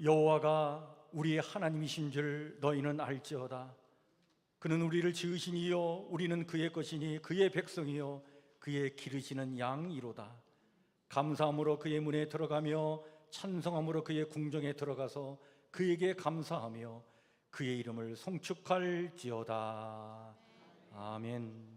여호와가 우리의 하나님이신 줄 너희는 알지어다. 그는 우리를 지으신 이요 우리는 그의 것이니 그의 백성이요 그의 기르시는 양이로다. 감사함으로 그의 문에 들어가며 찬송함으로 그의 궁정에 들어가서 그에게 감사하며 그의 이름을 송축할지어다. 아멘.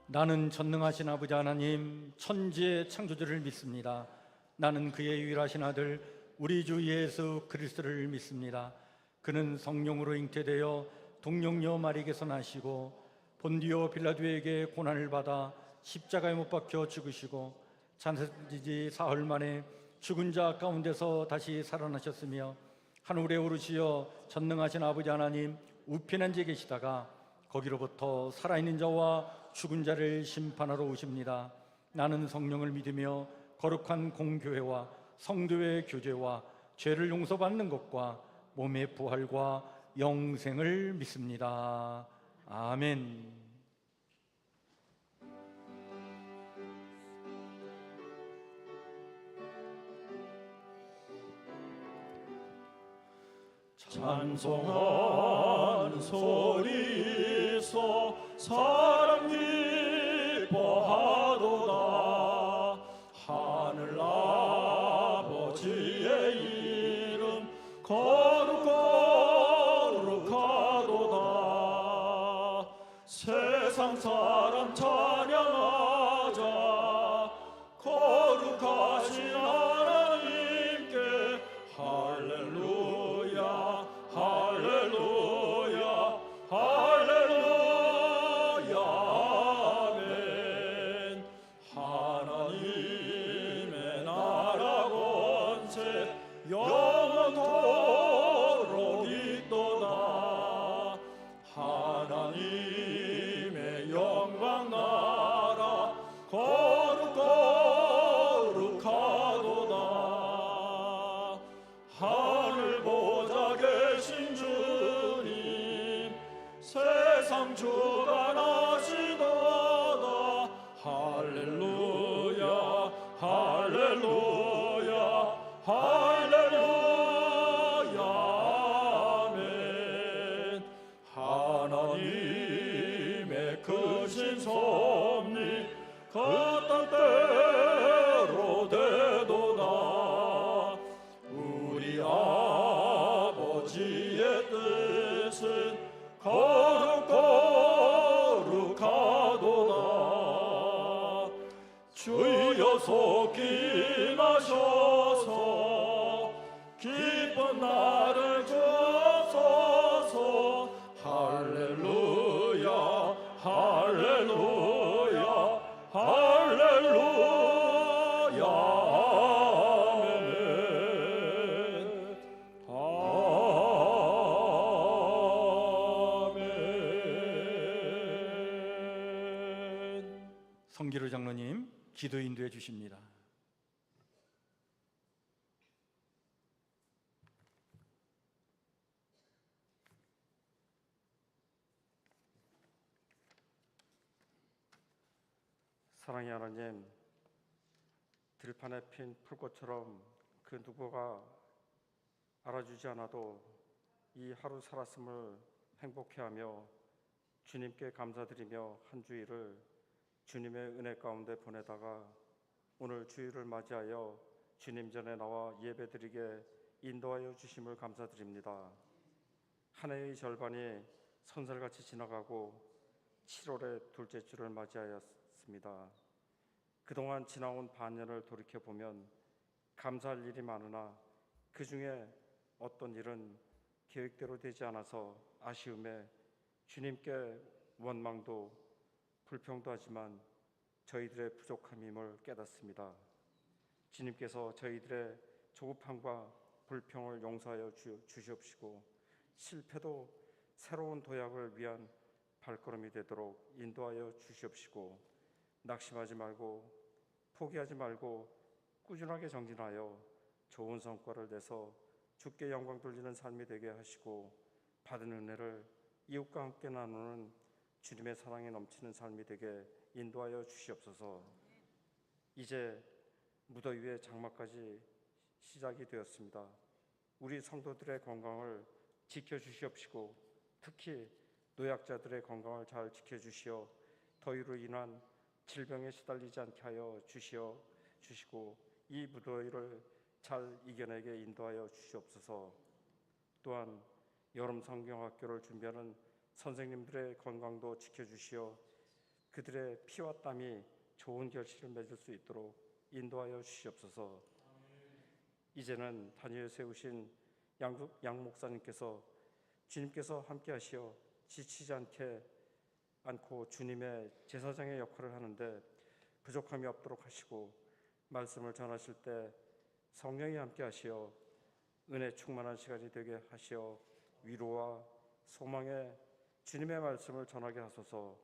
나는 전능하신 아버지 하나님 천지의 창조주를 믿습니다. 나는 그의 유일하신 아들 우리 주 예수 그리스도를 믿습니다. 그는 성령으로 잉태되어 동정녀 마리에게서 나시고 본디오 빌라도에게 고난을 받아 십자가에 못 박혀 죽으시고 장사지 사흘 만에 죽은 자 가운데서 다시 살아나셨으며 하늘에 오르시어 전능하신 아버지 하나님 우편한 데 계시다가 거기로부터 살아있는 자와 죽은 자를 심판하러 오십니다. 나는 성령을 믿으며 거룩한 공교회와 성도의 교제와 죄를 용서받는 것과 몸의 부활과 영생을 믿습니다. 아멘. 찬송하는 소리서 사람 기뻐하도다. 하늘 아버지의 이름 거룩하도다. 세상 사람 찬양하자. 거룩하신 하나님께 할렐루야 할렐루야 할렐루야 아멘. 하나님의 나라 권세 영원토록 있도다. 하나님의 영광 나라 거룩하도다. 하늘 보좌 계신 주님 세상 주관하시도다. 할렐루야 할렐루야 할렐루야 아멘. 하나님의 크신 섭리 그 뜻대로 되도다. 우리 아버지의 뜻은 거룩하도다. 주여 속히 마셔서 기쁜 나를 주옵소서. 할렐루야 할렐루야 할렐루야 아멘. 아멘. 성기로 장로님 기도 인도해 주십니다. 사랑의 하나님, 들판에 핀 풀꽃처럼 그 누구가 알아주지 않아도 이 하루 살았음을 행복해하며 주님께 감사드리며 한 주일을 주님의 은혜 가운데 보내다가 오늘 주일을 맞이하여 주님 전에 나와 예배드리게 인도하여 주심을 감사드립니다. 한 해의 절반이 선설같이 지나가고 7월의 둘째 주를 맞이하였습니다. 같습니다. 그동안 지나온 반년을 돌이켜보면 감사할 일이 많으나 그 중에 어떤 일은 계획대로 되지 않아서 아쉬움에 주님께 원망도 불평도 하지만 저희들의 부족함임을 깨닫습니다. 주님께서 저희들의 조급함과 불평을 용서하여 주시옵시고 실패도 새로운 도약을 위한 발걸음이 되도록 인도하여 주시옵시고 낙심하지 말고 포기하지 말고 꾸준하게 정진하여 좋은 성과를 내서 주께 영광 돌리는 삶이 되게 하시고 받은 은혜를 이웃과 함께 나누는 주님의 사랑에 넘치는 삶이 되게 인도하여 주시옵소서. 이제 무더위의 장마까지 시작이 되었습니다. 우리 성도들의 건강을 지켜주시옵시고 특히 노약자들의 건강을 잘 지켜주시어 더위로 인한 질병에 시달리지 않게 하여 주시고 이 무더위를 잘 이겨내게 인도하여 주시옵소서. 또한 여름 성경학교를 준비하는 선생님들의 건강도 지켜주시어 그들의 피와 땀이 좋은 결실을 맺을 수 있도록 인도하여 주시옵소서. 이제는 단위에 세우신 양 목사님께서 주님께서 함께 하시어 지치지 않고 주님의 제사장의 역할을 하는데 부족함이 없도록 하시고 말씀을 전하실 때 성령이 함께 하시어 은혜 충만한 시간이 되게 하시어 위로와 소망의 주님의 말씀을 전하게 하소서.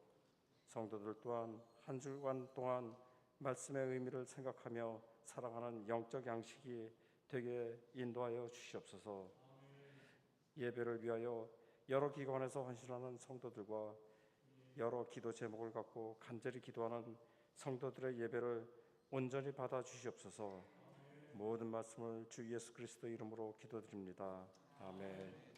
성도들 또한 한 주간 동안 말씀의 의미를 생각하며 살아가는 영적 양식이 되게 인도하여 주시옵소서. 예배를 위하여 여러 기관에서 헌신하는 성도들과 여러 기도 제목을 갖고 간절히 기도하는 성도들의 예배를 온전히 받아 주시옵소서. 모든 말씀을 주 예수 그리스도 이름으로 기도드립니다. 아멘.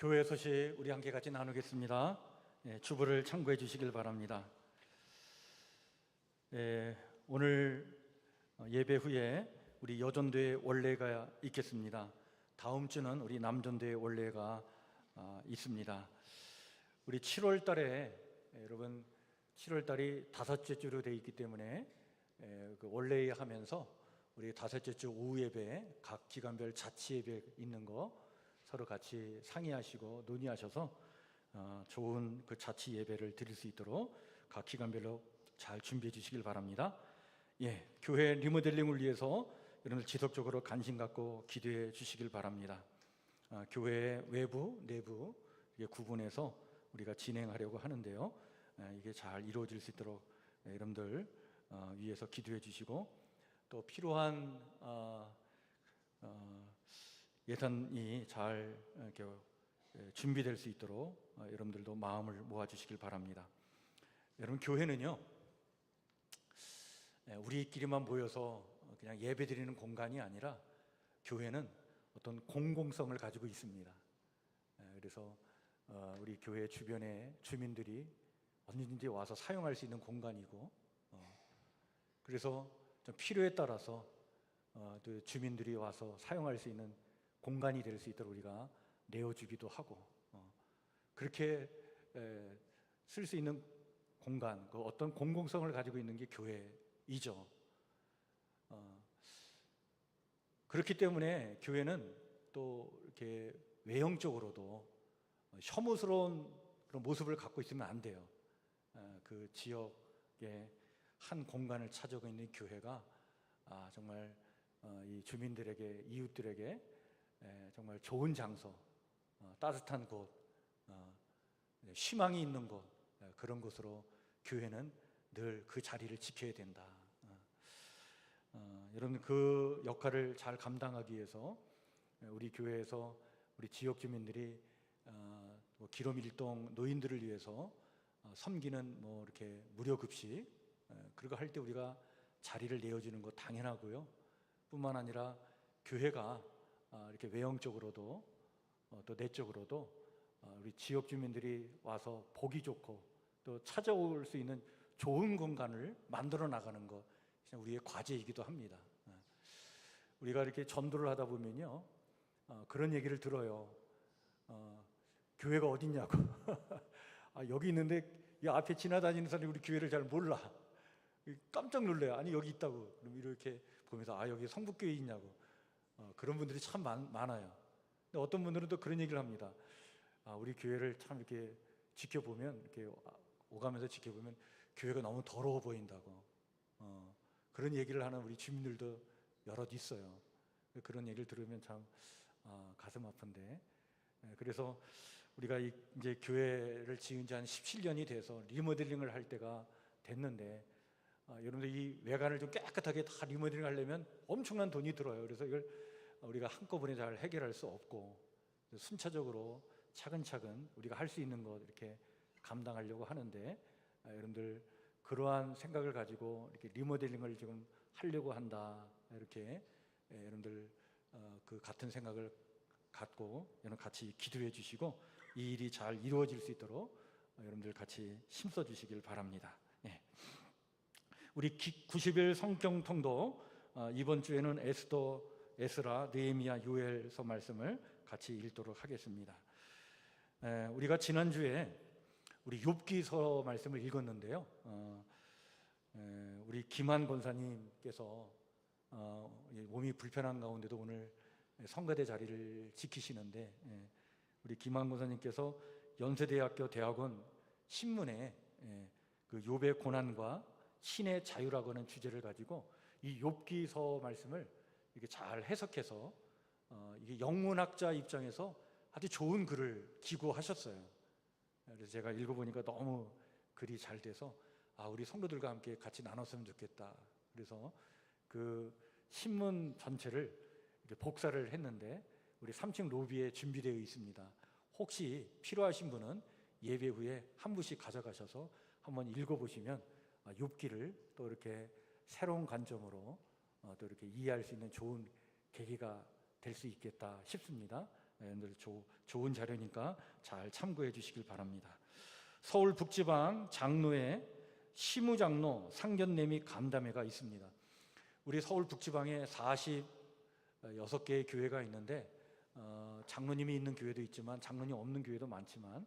교회 소식 우리 함께 같이 나누겠습니다. 주보를 참고해 주시길 바랍니다. 오늘 예배 후에 우리 여전도의 원례가 있겠습니다. 다음 주는 우리 남전도의 원례가 있습니다. 우리 7월 달에 여러분 7월 달이 다섯째 주로 되어 있기 때문에 그 원례 하면서 우리 다섯째 주 오후 예배 각 기관별 자치 예배 있는 거 서로 같이 상의하시고 논의하셔서 좋은 그 자치 예배를 드릴 수 있도록 각 기관별로 잘 준비해 주시길 바랍니다. 교회 리모델링을 위해서 여러분들 지속적으로 관심 갖고 기도해 주시길 바랍니다. 교회 외부, 내부 구분해서 우리가 진행하려고 하는데요. 이게 잘 이루어질 수 있도록 여러분들 위해서 기도해 주시고 또 필요한 예산이 잘 이렇게 준비될 수 있도록 여러분들도 마음을 모아주시길 바랍니다. 여러분 교회는요 우리끼리만 모여서 그냥 예배드리는 공간이 아니라 교회는 어떤 공공성을 가지고 있습니다. 그래서 우리 교회 주변에 주민들이 언제든지 와서 사용할 수 있는 공간이고 그래서 좀 필요에 따라서 또 주민들이 와서 사용할 수 있는 공간이 될 수 있도록 우리가 내어주기도 하고 그렇게 쓸 수 있는 공간, 그 어떤 공공성을 가지고 있는 게 교회이죠. 그렇기 때문에 교회는 또 이렇게 외형적으로도 혐오스러운 그런 모습을 갖고 있으면 안 돼요. 그 지역의 한 공간을 차지하고 있는 교회가 정말 이 주민들에게 이웃들에게 정말 좋은 장소, 따뜻한 곳, 희망이 있는 곳 그런 곳으로 교회는 늘 그 자리를 지켜야 된다. 여러분 그 역할을 잘 감당하기 위해서 우리 교회에서 우리 지역 주민들이 뭐 기록1동 노인들을 위해서 섬기는 뭐 이렇게 무료 급식 그런 거 할 때 우리가 자리를 내어주는 거 당연하고요. 뿐만 아니라 교회가 이렇게 외형적으로도 또 내적으로도 우리 지역 주민들이 와서 보기 좋고 또 찾아올 수 있는 좋은 공간을 만들어 나가는 것 우리의 과제이기도 합니다. 우리가 이렇게 전도를 하다 보면요, 그런 얘기를 들어요. 교회가 어딨냐고. 여기 있는데 이 앞에 지나다니는 사람이 우리 교회를 잘 몰라. 깜짝 놀래요. 아니 여기 있다고. 그럼 이렇게 보면서 여기 성북교회 있냐고. 그런 분들이 참 많아요. 근데 어떤 분들은 또 그런 얘기를 합니다. 우리 교회를 참 이렇게 지켜보면, 이렇게 오가면서 지켜보면 교회가 너무 더러워 보인다고. 그런 얘기를 하는 우리 주민들도 여럿 있어요. 그런 얘기를 들으면 참 가슴 아픈데. 그래서 우리가 이제 교회를 지은 지 한 17년이 돼서 리모델링을 할 때가 됐는데, 여러분들 이 외관을 좀 깨끗하게 다 리모델링 하려면 엄청난 돈이 들어요. 그래서 이걸 우리가 한꺼번에 잘 해결할 수 없고 순차적으로 차근차근 우리가 할 수 있는 것 이렇게 감당하려고 하는데, 여러분들 그러한 생각을 가지고 이렇게 리모델링을 지금 하려고 한다, 이렇게 여러분들 그 같은 생각을 갖고 여러분 같이 기도해 주시고 이 일이 잘 이루어질 수 있도록 여러분들 같이 힘써 주시길 바랍니다. 우리 90일 성경 통독, 이번 주에는 에스더, 에스라, 느헤미야, 요엘서 말씀을 같이 읽도록 하겠습니다. 우리가 지난주에 우리 욥기서 말씀을 읽었는데요, 우리 김한 권사님께서 몸이 불편한 가운데도 오늘 성가대 자리를 지키시는데, 우리 김한 권사님께서 연세대학교 대학원 신문에 그 욥의 고난과 신의 자유라고 하는 주제를 가지고 이 욥기서 말씀을 이렇게 잘 해석해서 이게 영문학자 입장에서 아주 좋은 글을 기고하셨어요. 그래서 제가 읽어보니까 너무 글이 잘 돼서 우리 성도들과 함께 같이 나눴으면 좋겠다. 그래서 그 신문 전체를 이렇게 복사를 했는데 우리 3층 로비에 준비되어 있습니다. 혹시 필요하신 분은 예배 후에 한 부씩 가져가셔서 한번 읽어보시면 욥기를 또 이렇게 새로운 관점으로 또 이렇게 이해할 수 있는 좋은 계기가 될 수 있겠다 싶습니다. 여러분들 좋은 자료니까 잘 참고해 주시길 바랍니다. 서울 북지방 장로에 시무장로 상견례 간담회가 있습니다. 우리 서울 북지방에 46개의 교회가 있는데 장로님이 있는 교회도 있지만 장로님 없는 교회도 많지만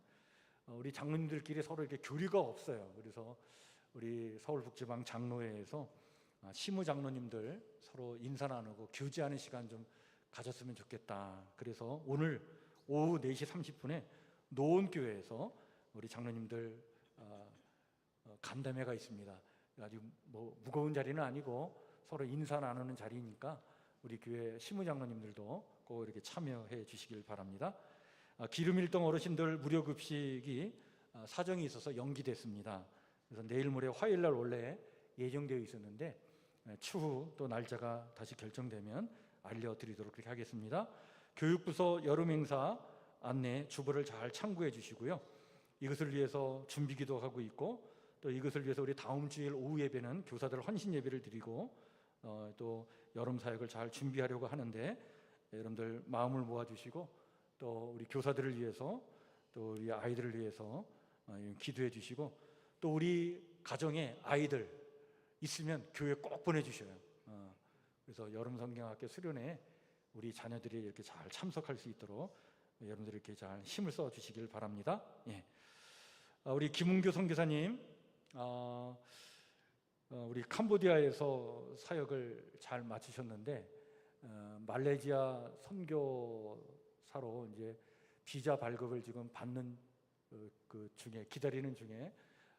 우리 장로님들끼리 서로 이렇게 교류가 없어요. 그래서 우리 서울 북지방 장로회에서 시무장로님들 서로 인사 나누고 교제하는 시간 좀 가졌으면 좋겠다. 그래서 오늘 오후 4시 30분에 노원교회에서 우리 장로님들 간담회가 있습니다. 아주 뭐 무거운 자리는 아니고 서로 인사 나누는 자리니까 우리 교회 시무장로님들도 꼭 이렇게 참여해 주시길 바랍니다. 기름일동 어르신들 무료 급식이 사정이 있어서 연기됐습니다. 그래서 내일 모레 화요일 날 원래 예정되어 있었는데 추후 또 날짜가 다시 결정되면 알려드리도록 그렇게 하겠습니다. 교육부서 여름 행사 안내 주보를 잘 참고해 주시고요. 이것을 위해서 준비기도 하고 있고 또 이것을 위해서 우리 다음 주일 오후 예배는 교사들 헌신 예배를 드리고 또 여름 사역을 잘 준비하려고 하는데 여러분들 마음을 모아주시고 또 우리 교사들을 위해서 또 우리 아이들을 위해서 기도해 주시고 또 우리 가정에 아이들 있으면 교회 꼭 보내주셔요. 그래서 여름 성경학교 수련회 우리 자녀들이 이렇게 잘 참석할 수 있도록 여러분들이 이렇게 잘 힘을 써 주시길 바랍니다. 우리 김은교 선교사님, 우리 캄보디아에서 사역을 잘 마치셨는데 말레이시아 선교사로 이제 비자 발급을 지금 받는 그 중에 기다리는 중에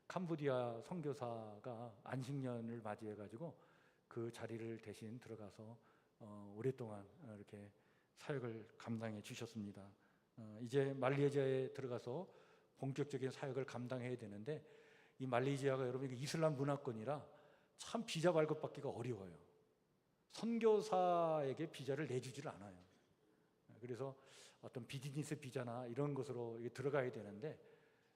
캄보디아 선교사가 안식년을 맞이해 가지고 그 자리를 대신 들어가서 오랫동안 이렇게 사역을 감당해 주셨습니다. 이제 말레이시아에 들어가서 본격적인 사역을 감당해야 되는데 이 말레이시아가 여러분 이슬람 문화권이라 참 비자 발급받기가 어려워요. 선교사에게 비자를 내주질 않아요. 그래서 어떤 비즈니스 비자나 이런 것으로 이게 들어가야 되는데,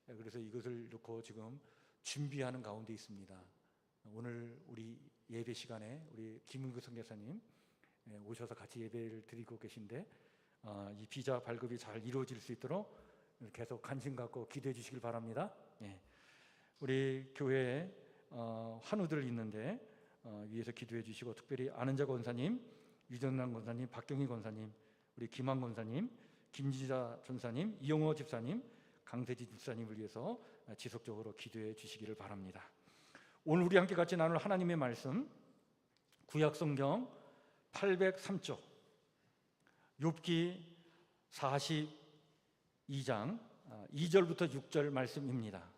그래서 이것을 놓고 지금 준비하는 가운데 있습니다. 오늘 우리 예배 시간에 우리 김은구 선교사님 오셔서 같이 예배를 드리고 계신데, 이 비자 발급이 잘 이루어질 수 있도록 계속 관심 갖고 기도해 주시길 바랍니다. 우리 교회에 환우들 있는데 위에서 기도해 주시고, 특별히 아는자 권사님, 유정란 권사님, 박경희 권사님, 우리 김한 권사님, 김지자 전사님, 이용호 집사님, 강세지 집사님을 위해서 지속적으로 기도해 주시기를 바랍니다. 오늘 우리 함께 같이 나눌 하나님의 말씀, 구약성경 803쪽 욥기 42장 2절부터 6절 말씀입니다.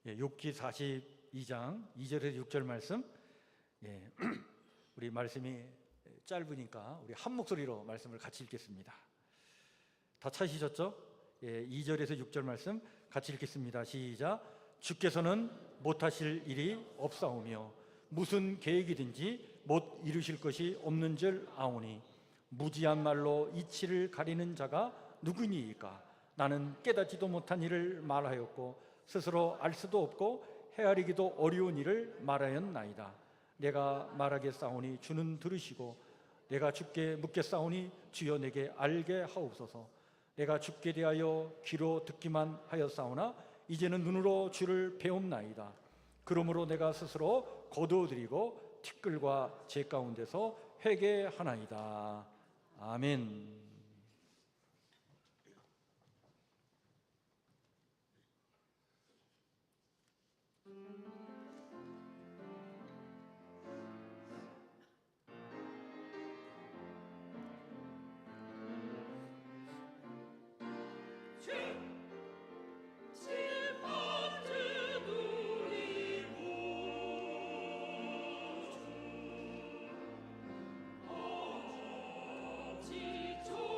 욥기 42장 2절에서 6절 말씀. 우리 말씀이 짧으니까 우리 한 목소리로 말씀을 같이 읽겠습니다. 다 찾으셨죠? 2절에서 6절 말씀 같이 읽겠습니다. 시작. 주께서는 못하실 일이 없사오며 무슨 계획이든지 못 이루실 것이 없는 줄 아오니 무지한 말로 이치를 가리는 자가 누구니이까? 나는 깨닫지도 못한 일을 말하였고 스스로 알 수도 없고 헤아리기도 어려운 일을 말하였나이다. 내가 말하겠사오니 주는 들으시고 내가 주께 묻겠사오니 주여 내게 알게 하옵소서. 내가 주께 대하여 귀로 듣기만 하였사오나 이제는 눈으로 주를 배움나이다. 그러므로 내가 스스로 거두어드리고 티끌과 제 가운데서 회개하나이다. 아멘. 지조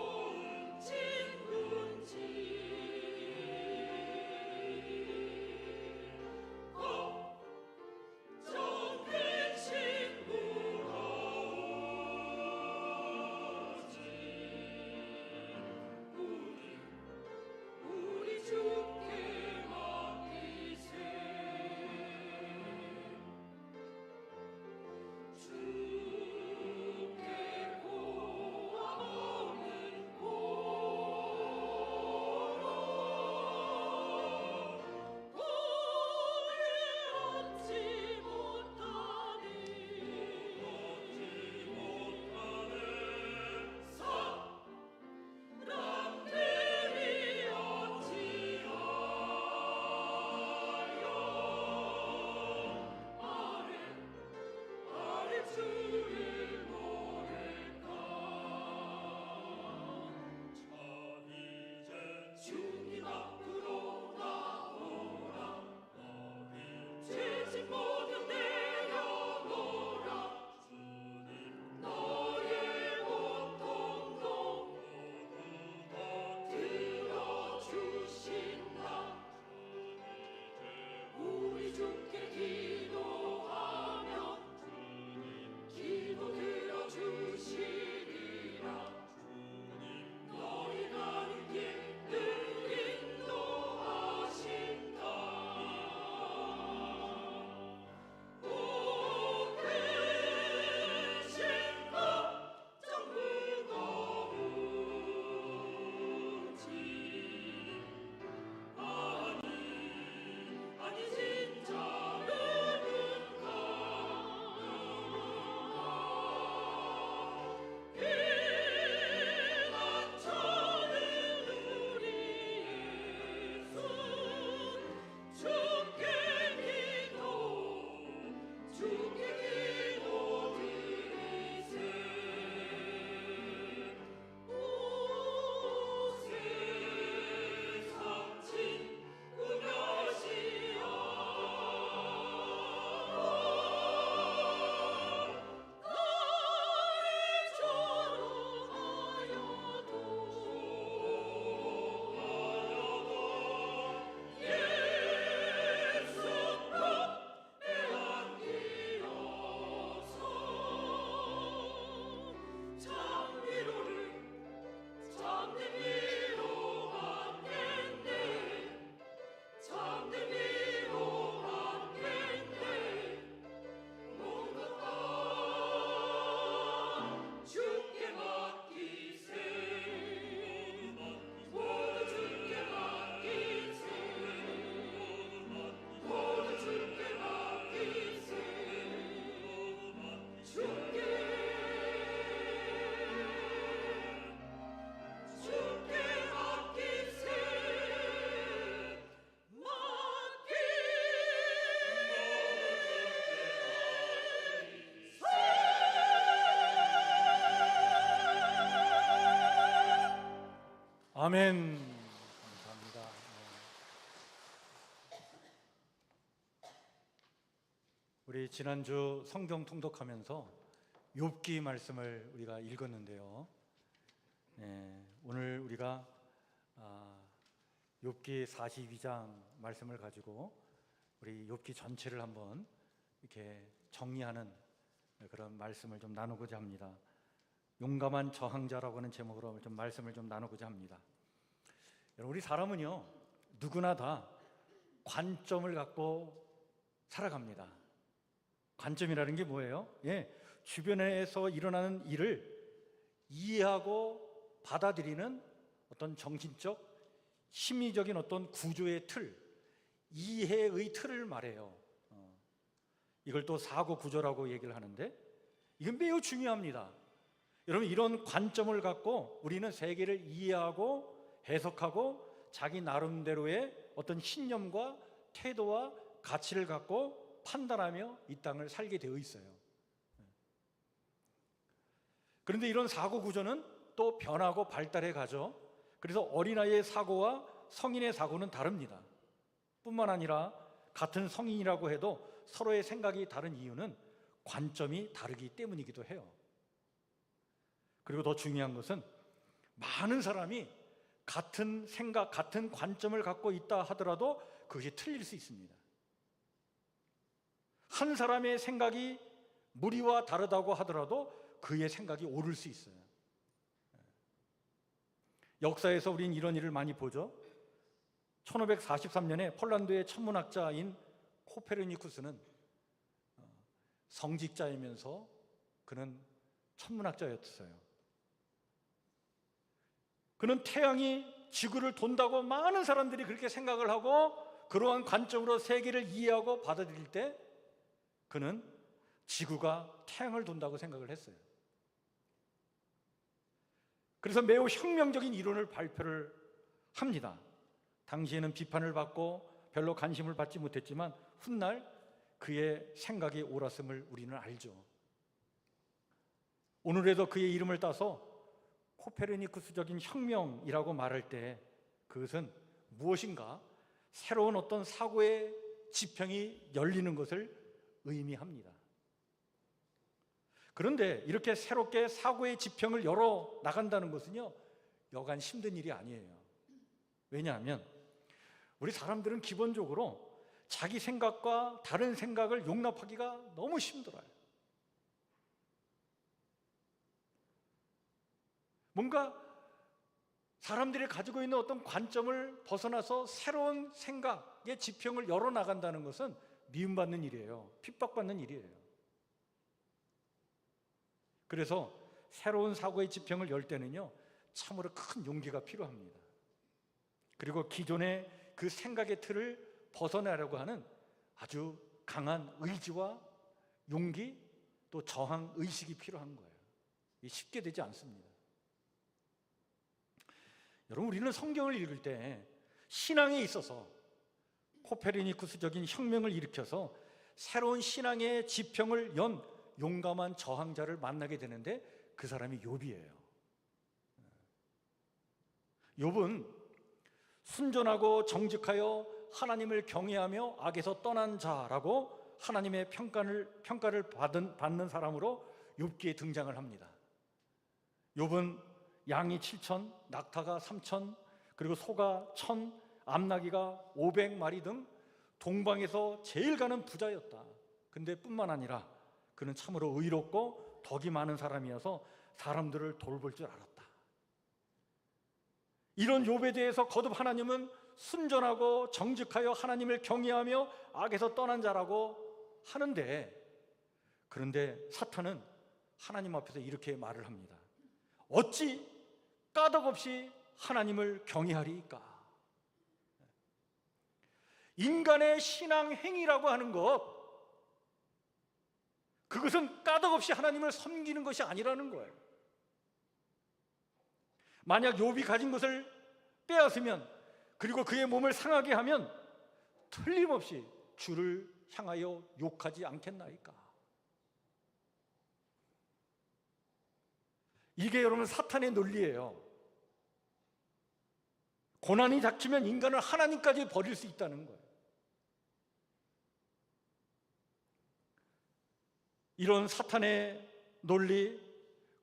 아멘. 감사합니다. 우리 지난주 성경 통독하면서 욥기 말씀을 우리가 읽었는데요. 오늘 우리가 욥기 42장 말씀을 가지고 우리 욥기 전체를 한번 이렇게 정리하는 그런 말씀을 좀 나누고자 합니다. 용감한 저항자라고 하는 제목으로 좀 말씀을 좀 나누고자 합니다. 여러분, 우리 사람은요, 누구나 다 관점을 갖고 살아갑니다. 관점이라는 게 뭐예요? 주변에서 일어나는 일을 이해하고 받아들이는 어떤 정신적, 심리적인 어떤 구조의 틀, 이해의 틀을 말해요. 이걸 또 사고 구조라고 얘기를 하는데, 이건 매우 중요합니다. 여러분, 이런 관점을 갖고 우리는 세계를 이해하고 해석하고 자기 나름대로의 어떤 신념과 태도와 가치를 갖고 판단하며 이 땅을 살게 되어 있어요. 그런데 이런 사고 구조는 또 변하고 발달해 가죠. 그래서 어린아이의 사고와 성인의 사고는 다릅니다. 뿐만 아니라 같은 성인이라고 해도 서로의 생각이 다른 이유는 관점이 다르기 때문이기도 해요. 그리고 더 중요한 것은 많은 사람이 같은 생각, 같은 관점을 갖고 있다 하더라도 그것이 틀릴 수 있습니다. 한 사람의 생각이 무리와 다르다고 하더라도 그의 생각이 옳을 수 있어요. 역사에서 우리는 이런 일을 많이 보죠. 1543년에 폴란드의 천문학자인 코페르니쿠스는 성직자이면서 그는 천문학자였어요. 그는 태양이 지구를 돈다고 많은 사람들이 그렇게 생각을 하고 그러한 관점으로 세계를 이해하고 받아들일 때 그는 지구가 태양을 돈다고 생각을 했어요. 그래서 매우 혁명적인 이론을 발표를 합니다. 당시에는 비판을 받고 별로 관심을 받지 못했지만 훗날 그의 생각이 옳았음을 우리는 알죠. 오늘에도 그의 이름을 따서 코페르니쿠스적인 혁명이라고 말할 때 그것은 무엇인가 새로운 어떤 사고의 지평이 열리는 것을 의미합니다. 그런데 이렇게 새롭게 사고의 지평을 열어 나간다는 것은요, 여간 힘든 일이 아니에요. 왜냐하면 우리 사람들은 기본적으로 자기 생각과 다른 생각을 용납하기가 너무 힘들어요. 뭔가 사람들이 가지고 있는 어떤 관점을 벗어나서 새로운 생각의 지평을 열어나간다는 것은 미움받는 일이에요. 핍박받는 일이에요. 그래서 새로운 사고의 지평을 열 때는요, 참으로 큰 용기가 필요합니다. 그리고 기존의 그 생각의 틀을 벗어나려고 하는 아주 강한 의지와 용기, 또 저항 의식이 필요한 거예요. 이게 쉽게 되지 않습니다. 여러분, 우리는 성경을 읽을 때 신앙에 있어서 코페르니쿠스적인 혁명을 일으켜서 새로운 신앙의 지평을 연 용감한 저항자를 만나게 되는데 그 사람이 욥이에요. 욥은 순전하고 정직하여 하나님을 경외하며 악에서 떠난 자라고 하나님의 평가를 받는 사람으로 욥기에 등장을 합니다. 욥은 양이 7천, 낙타가 3천, 그리고 소가 1,000, 암나귀가 500마리 등 동방에서 제일 가는 부자였다. 근데 뿐만 아니라 그는 참으로 의롭고 덕이 많은 사람이어서 사람들을 돌볼 줄 알았다. 이런 욥에 대해서 거듭 하나님은 순전하고 정직하여 하나님을 경외하며 악에서 떠난 자라고 하는데, 그런데 사탄은 하나님 앞에서 이렇게 말을 합니다. 어찌 까닭없이 하나님을 경외하리까? 인간의 신앙 행위라고 하는 것, 그것은 까닭없이 하나님을 섬기는 것이 아니라는 거예요. 만약 욥이 가진 것을 빼앗으면, 그리고 그의 몸을 상하게 하면 틀림없이 주를 향하여 욕하지 않겠나이까? 이게 여러분 사탄의 논리예요. 고난이 닥치면 인간은 하나님까지 버릴 수 있다는 거예요. 이런 사탄의 논리,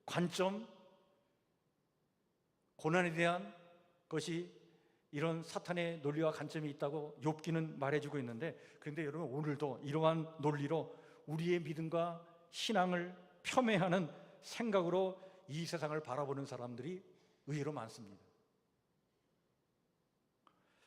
관점, 고난에 대한 것이 이런 사탄의 논리와 관점이 있다고 욥기는 말해주고 있는데, 그런데 여러분, 오늘도 이러한 논리로 우리의 믿음과 신앙을 폄훼하는 생각으로 이 세상을 바라보는 사람들이 의외로 많습니다.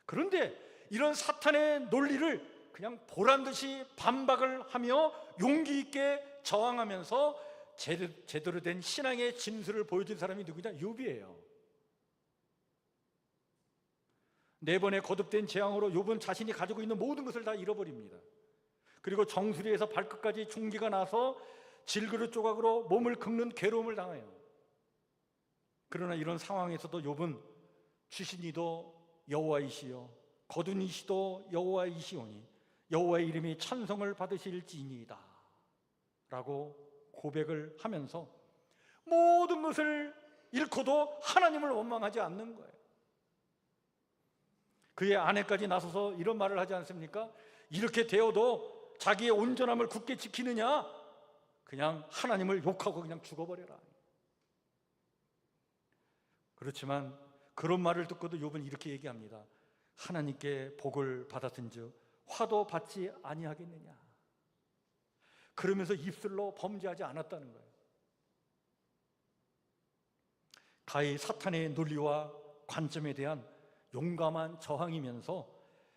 그런데 이런 사탄의 논리를 그냥 보란듯이 반박을 하며 용기 있게 저항하면서 제대로 된 신앙의 진수를 보여준 사람이 누구냐? 욥이에요. 네 번의 거듭된 재앙으로 욥은 자신이 가지고 있는 모든 것을 다 잃어버립니다. 그리고 정수리에서 발끝까지 총기가 나서 질그릇 조각으로 몸을 긁는 괴로움을 당해요. 그러나 이런 상황에서도 욥은 주신이도 여호와이시요 거둔 이시도 여호와이시오니 여호와의 이름이 찬송을 받으실지니이다 라고 고백을 하면서 모든 것을 잃고도 하나님을 원망하지 않는 거예요. 그의 아내까지 나서서 이런 말을 하지 않습니까? 이렇게 되어도 자기의 온전함을 굳게 지키느냐? 그냥 하나님을 욕하고 그냥 죽어버려라. 그렇지만 그런 말을 듣고도 욥은 이렇게 얘기합니다. 하나님께 복을 받았은즉 화도 받지 아니하겠느냐. 그러면서 입술로 범죄하지 않았다는 거예요. 가히 사탄의 논리와 관점에 대한 용감한 저항이면서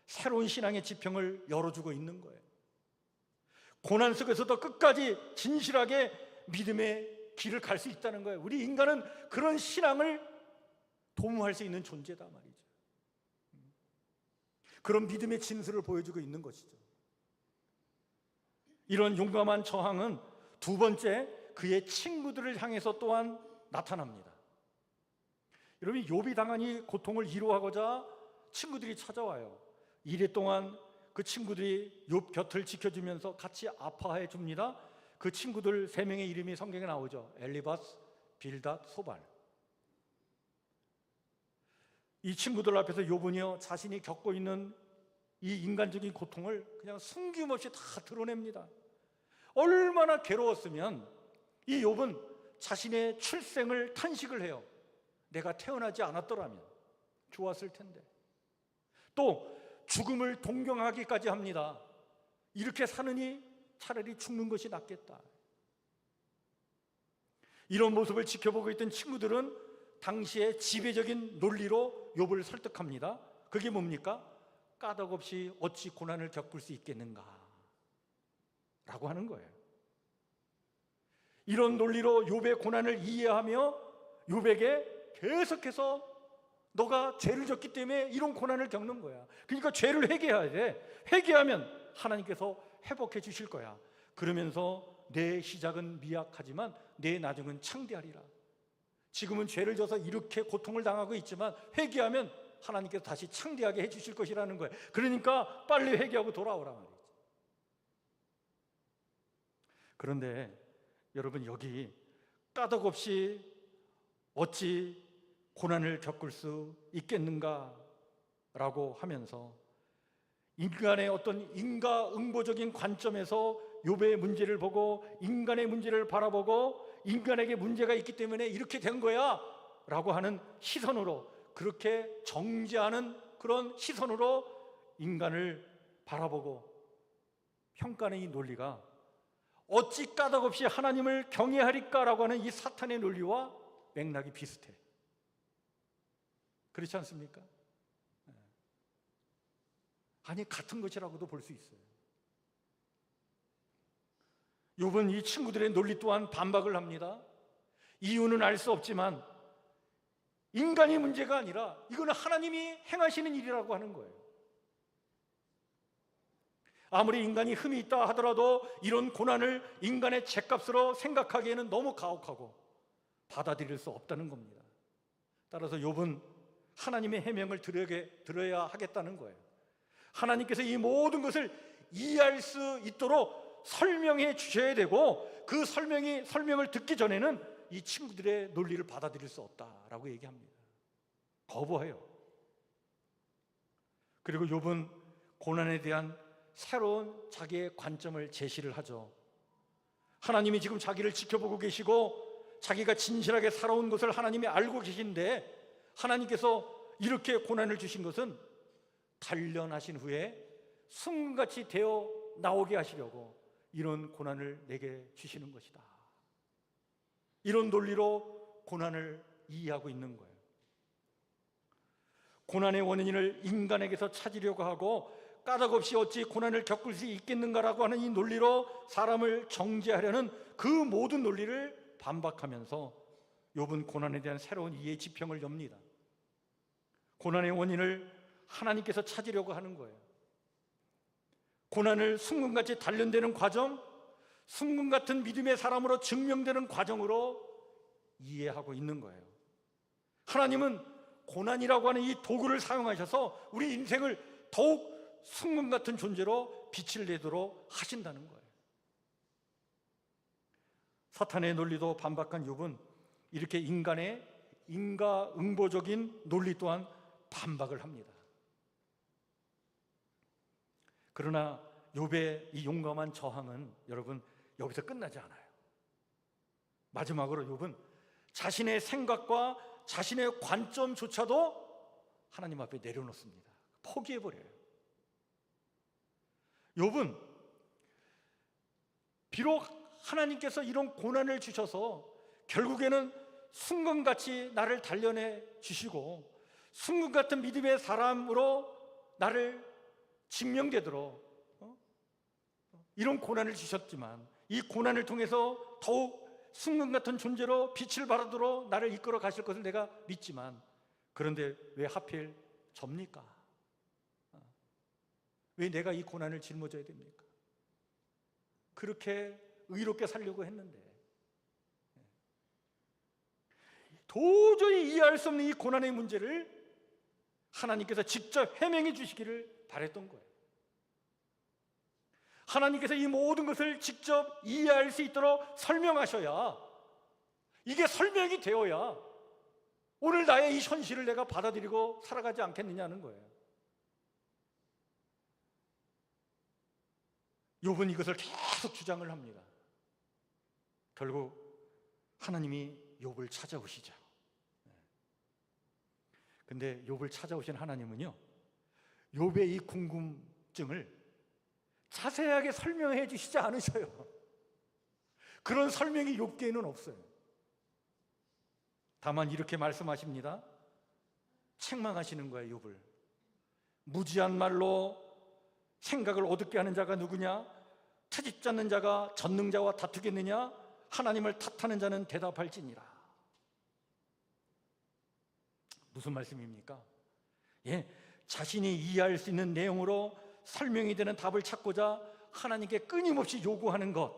새로운 신앙의 지평을 열어주고 있는 거예요. 고난 속에서도 끝까지 진실하게 믿음의 길을 갈 수 있다는 거예요. 우리 인간은 그런 신앙을 도모할 수 있는 존재다 말이죠. 그런 믿음의 진수를 보여주고 있는 것이죠. 이런 용감한 저항은 두 번째, 그의 친구들을 향해서 또한 나타납니다. 여러분, 욥이 당한 이 고통을 위로하고자 친구들이 찾아와요. 이래 동안 그 친구들이 욥 곁을 지켜주면서 같이 아파해 줍니다. 그 친구들 세 명의 이름이 성경에 나오죠. 엘리바스, 빌닷, 소발. 이 친구들 앞에서 욥은요, 자신이 겪고 있는 이 인간적인 고통을 그냥 숨김없이 다 드러냅니다. 얼마나 괴로웠으면 이 욥은 자신의 출생을 탄식을 해요. 내가 태어나지 않았더라면 좋았을 텐데. 또 죽음을 동경하기까지 합니다. 이렇게 사느니 차라리 죽는 것이 낫겠다. 이런 모습을 지켜보고 있던 친구들은 당시의 지배적인 논리로 욥을 설득합니다. 그게 뭡니까? 까닭없이 어찌 고난을 겪을 수 있겠는가 라고 하는 거예요. 이런 논리로 욥의 고난을 이해하며 욥에게 계속해서 너가 죄를 졌기 때문에 이런 고난을 겪는 거야. 그러니까 죄를 회개해야 돼. 회개하면 하나님께서 회복해 주실 거야. 그러면서 내 시작은 미약하지만 내 나중은 창대하리라. 지금은 죄를 져서 이렇게 고통을 당하고 있지만 회개하면 하나님께서 다시 창대하게 해주실 것이라는 거예요. 그러니까 빨리 회개하고 돌아오라 말이죠. 그런데 여러분, 여기 까닭없이 어찌 고난을 겪을 수 있겠는가 라고 하면서 인간의 어떤 인과응보적인 관점에서 욥의 문제를 보고 인간의 문제를 바라보고 인간에게 문제가 있기 때문에 이렇게 된 거야 라고 하는 시선으로, 그렇게 정죄하는 그런 시선으로 인간을 바라보고 평가하는 이 논리가 어찌 까닭없이 하나님을 경외하리까라고 하는 이 사탄의 논리와 맥락이 비슷해. 그렇지 않습니까? 아니, 같은 것이라고도 볼 수 있어요. 욥은 이 친구들의 논리 또한 반박을 합니다. 이유는 알 수 없지만 인간의 문제가 아니라 이거는 하나님이 행하시는 일이라고 하는 거예요. 아무리 인간이 흠이 있다 하더라도 이런 고난을 인간의 죄값으로 생각하기에는 너무 가혹하고 받아들일 수 없다는 겁니다. 따라서 욥은 하나님의 해명을 들어야 하겠다는 거예요. 하나님께서 이 모든 것을 이해할 수 있도록 설명해 주셔야 되고, 그 설명을 듣기 전에는 이 친구들의 논리를 받아들일 수 없다라고 얘기합니다. 거부해요. 그리고 욥은 고난에 대한 새로운 자기의 관점을 제시를 하죠. 하나님이 지금 자기를 지켜보고 계시고 자기가 진실하게 살아온 것을 하나님이 알고 계신데, 하나님께서 이렇게 고난을 주신 것은 단련하신 후에 승같이 되어 나오게 하시려고 이런 고난을 내게 주시는 것이다. 이런 논리로 고난을 이해하고 있는 거예요. 고난의 원인을 인간에게서 찾으려고 하고 까닭없이 어찌 고난을 겪을 수 있겠는가라고 하는 이 논리로 사람을 정죄하려는 그 모든 논리를 반박하면서 욥은 고난에 대한 새로운 이해의 지평을 엽니다. 고난의 원인을 하나님께서 찾으려고 하는 거예요. 고난을 순금같이 단련되는 과정, 순금 같은 믿음의 사람으로 증명되는 과정으로 이해하고 있는 거예요. 하나님은 고난이라고 하는 이 도구를 사용하셔서 우리 인생을 더욱 순금 같은 존재로 빛을 내도록 하신다는 거예요. 사탄의 논리도 반박한 욥은 이렇게 인간의 인과응보적인 논리 또한 반박을 합니다. 그러나 욥의 이 용감한 저항은 여러분 여기서 끝나지 않아요. 마지막으로 욥은 자신의 생각과 자신의 관점조차도 하나님 앞에 내려놓습니다. 포기해버려요. 욥은 비록 하나님께서 이런 고난을 주셔서 결국에는 순금같이 나를 단련해 주시고 순금 같은 믿음의 사람으로 나를 증명되도록 이런 고난을 주셨지만, 이 고난을 통해서 더욱 순금 같은 존재로 빛을 발하도록 나를 이끌어 가실 것을 내가 믿지만, 그런데 왜 하필 접니까? 왜 내가 이 고난을 짊어져야 됩니까? 그렇게 의롭게 살려고 했는데 도저히 이해할 수 없는 이 고난의 문제를 하나님께서 직접 해명해 주시기를 바랬던 거예요. 하나님께서 이 모든 것을 직접 이해할 수 있도록 설명하셔야, 이게 설명이 되어야 오늘 나의 이 현실을 내가 받아들이고 살아가지 않겠느냐는 거예요. 욥은 이것을 계속 주장을 합니다. 결국 하나님이 욥을 찾아오시죠. 근데 욥을 찾아오신 하나님은요, 욥의 이 궁금증을 자세하게 설명해 주시지 않으셔요. 그런 설명이 욥기에는 없어요. 다만 이렇게 말씀하십니다. 책망하시는 거예요, 욥을. 무지한 말로 생각을 어둡게 하는 자가 누구냐? 트집 잡는 자가 전능자와 다투겠느냐? 하나님을 탓하는 자는 대답할지니라. 무슨 말씀입니까? 자신이 이해할 수 있는 내용으로 설명이 되는 답을 찾고자 하나님께 끊임없이 요구하는 것,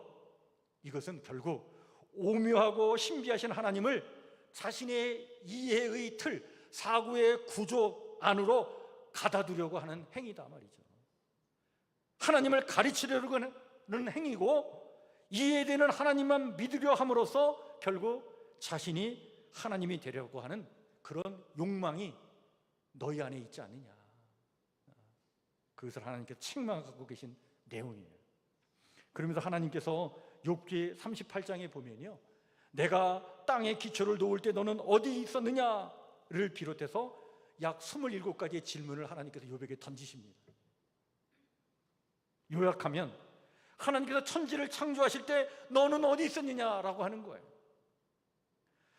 이것은 결국 오묘하고 신비하신 하나님을 자신의 이해의 틀, 사고의 구조 안으로 가다두려고 하는 행위다 말이죠. 하나님을 가르치려고 하는 행위고, 이해되는 하나님만 믿으려 함으로써 결국 자신이 하나님이 되려고 하는 그런 욕망이 너희 안에 있지 않느냐. 그것을 하나님께서 책망하고 계신 내용이에요. 그러면서 하나님께서 욥기 38장에 보면요, 내가 땅에 기초를 놓을 때 너는 어디 있었느냐를 비롯해서 약 27가지의 질문을 하나님께서 욥에게 던지십니다. 요약하면 하나님께서 천지를 창조하실 때 너는 어디 있었느냐라고 하는 거예요.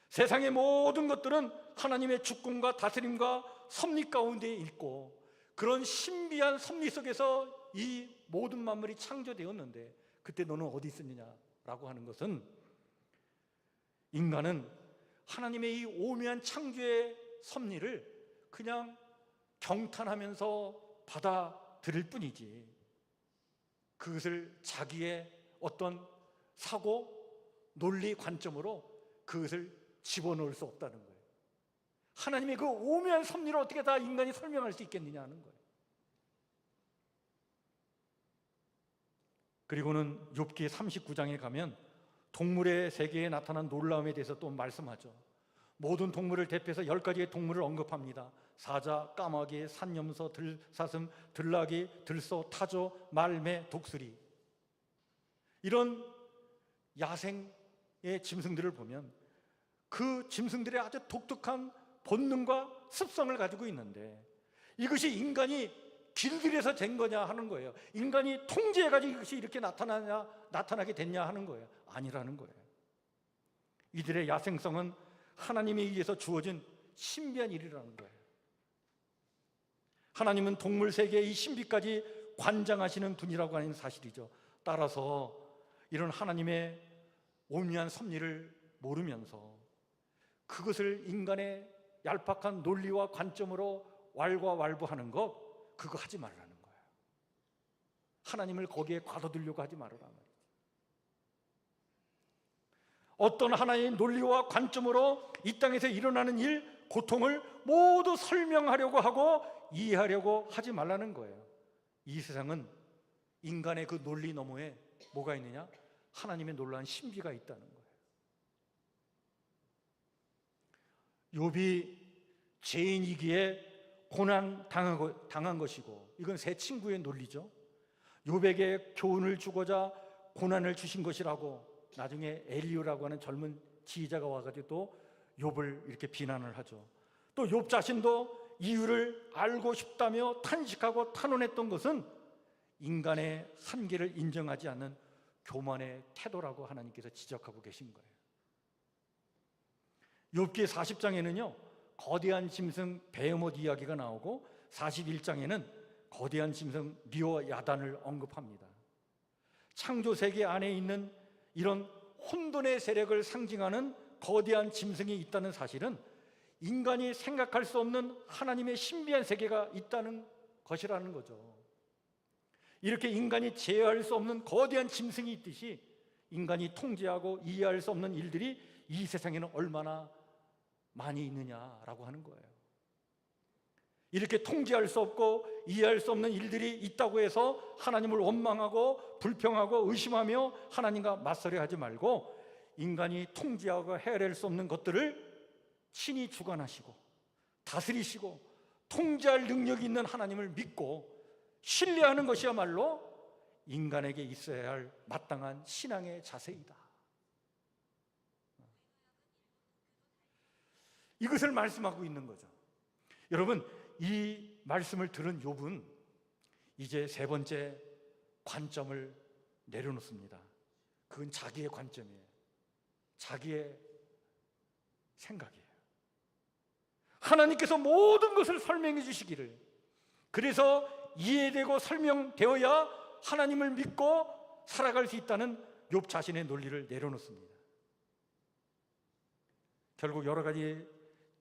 세상의 모든 것들은 하나님의 주권과 다스림과 섭리 가운데 있고, 그런 신비한 섭리 속에서 이 모든 만물이 창조되었는데 그때 너는 어디 있었느냐라고 하는 것은, 인간은 하나님의 이 오묘한 창조의 섭리를 그냥 경탄하면서 받아들일 뿐이지, 그것을 자기의 어떤 사고, 논리 관점으로 그것을 집어넣을 수 없다는 거예요. 하나님의 그 오묘한 섭리를 어떻게 다 인간이 설명할 수 있겠느냐 하는 거예요. 그리고는 욥기 39장에 가면 동물의 세계에 나타난 놀라움에 대해서 또 말씀하죠. 모든 동물을 대표해서 10가지의 동물을 언급합니다. 사자, 까마귀, 산염소, 들사슴, 들나귀, 들소, 타조, 말매, 독수리. 이런 야생의 짐승들을 보면 그 짐승들의 아주 독특한 본능과 습성을 가지고 있는데, 이것이 인간이 길들여서 된 거냐 하는 거예요. 인간이 통제해가지고 이것이 이렇게 나타나게 됐냐 하는 거예요. 아니라는 거예요. 이들의 야생성은 하나님에 의해서 주어진 신비한 일이라는 거예요. 하나님은 동물 세계의 이 신비까지 관장하시는 분이라고 하는 사실이죠. 따라서 이런 하나님의 오묘한 섭리를 모르면서 그것을 인간의 얄팍한 논리와 관점으로 왈가왈부하는 것, 그거 하지 말라는 거예요. 하나님을 거기에 가둬두려고 하지 말아라 말이에요. 어떤 하나의 논리와 관점으로 이 땅에서 일어나는 일, 고통을 모두 설명하려고 하고 이해하려고 하지 말라는 거예요. 이 세상은 인간의 그 논리 너머에 뭐가 있느냐? 하나님의 놀라운 신비가 있다는 거예요. 욥이 죄인이기에 고난 당한 것이고, 이건 세 친구의 논리죠. 욥에게 교훈을 주고자 고난을 주신 것이라고 나중에 엘리후라고 하는 젊은 지휘자가 와가지고 또 욥을 이렇게 비난을 하죠. 또 욥 자신도 이유를 알고 싶다며 탄식하고 탄원했던 것은 인간의 한계를 인정하지 않는 교만의 태도라고 하나님께서 지적하고 계신 거예요. 욥기 40장에는요 거대한 짐승 베헤못 이야기가 나오고, 41장에는 거대한 짐승 리오야단을 언급합니다. 창조 세계 안에 있는 이런 혼돈의 세력을 상징하는 거대한 짐승이 있다는 사실은 인간이 생각할 수 없는 하나님의 신비한 세계가 있다는 것이라는 거죠. 이렇게 인간이 제어할 수 없는 거대한 짐승이 있듯이 인간이 통제하고 이해할 수 없는 일들이 이 세상에는 얼마나 많이 있느냐라고 하는 거예요. 이렇게 통제할 수 없고 이해할 수 없는 일들이 있다고 해서 하나님을 원망하고 불평하고 의심하며 하나님과 맞서려 하지 말고, 인간이 통제하고 헤아릴 수 없는 것들을 친히 주관하시고 다스리시고 통제할 능력이 있는 하나님을 믿고 신뢰하는 것이야말로 인간에게 있어야 할 마땅한 신앙의 자세이다. 이것을 말씀하고 있는 거죠. 여러분, 이 말씀을 들은 욥은 이제 세 번째 관점을 내려놓습니다. 그건 자기의 관점이에요. 자기의 생각이에요. 하나님께서 모든 것을 설명해 주시기를, 그래서 이해되고 설명되어야 하나님을 믿고 살아갈 수 있다는 욥 자신의 논리를 내려놓습니다. 결국 여러 가지